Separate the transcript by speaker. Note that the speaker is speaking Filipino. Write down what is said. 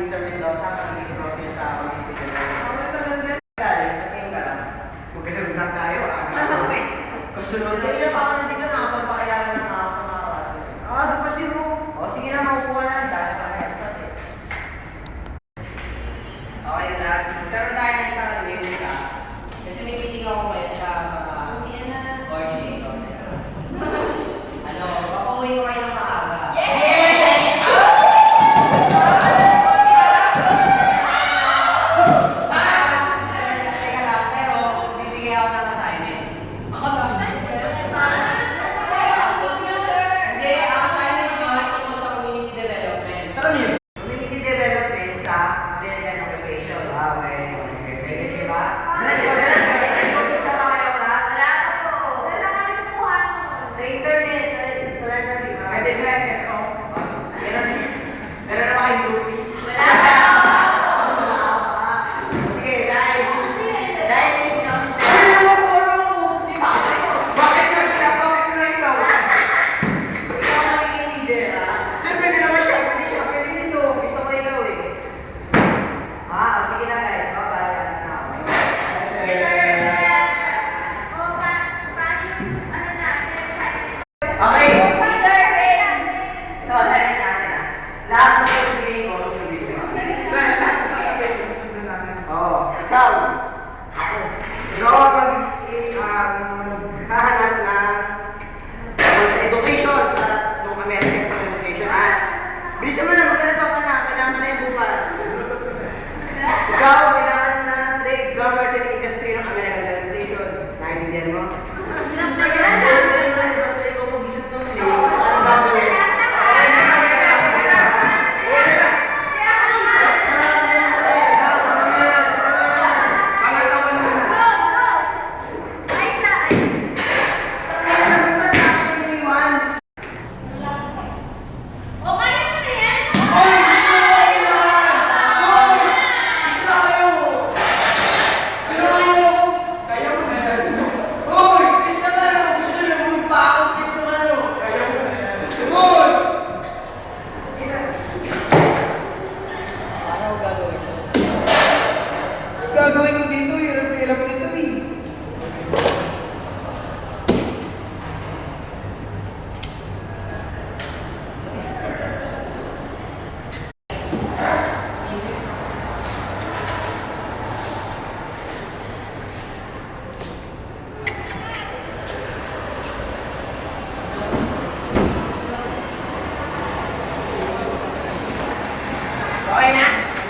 Speaker 1: Sir Mendoza, naging prof niya sa community development. Sabihin ka lang. Magkasunod lang tayo, kasunod na. Hindi pa ako nandito, nakapagpakayalan ng ako sa mga klase. Doon pa si Ru. O, sige na, maupuan na. Dahil pa na headset eh. Okay, class. Magkaroon tayo ng isang agreement ka. Kasi may meeting ako ngayon sa mga coordinator. Ano, papauwi ko kayo ng maaga. Teka lang, pero bibigyan ako ng assignment. Ako lang. Hindi, ang assignment nyo ay tungkol sa community development. Community development sa American occupation. Okay. Kasi ba? Isa pa kayo class? Sa internet, sa library. Pwede sa SO. Meron na ba kayong groupie? Sige, dahil ninyo, Mr. Di ba? Bakit na sila? Bakit na ikaw? Ikaw ang naging leader, ha? Sir, pwede naman siya. Pwede dito. Gusto ko ikaw eh. Sige na guys. Bye-bye. Alas na ako. Okay. Ito, assignment natin ha. Lahat ng sasabihin ko, sasabihin ko. Oo. Ikaw. Ikaw ang maghahanap na sa education sa nung American Organization. Bilis naman na, maghanap ka na. Kailangan na yung bukas. Ikaw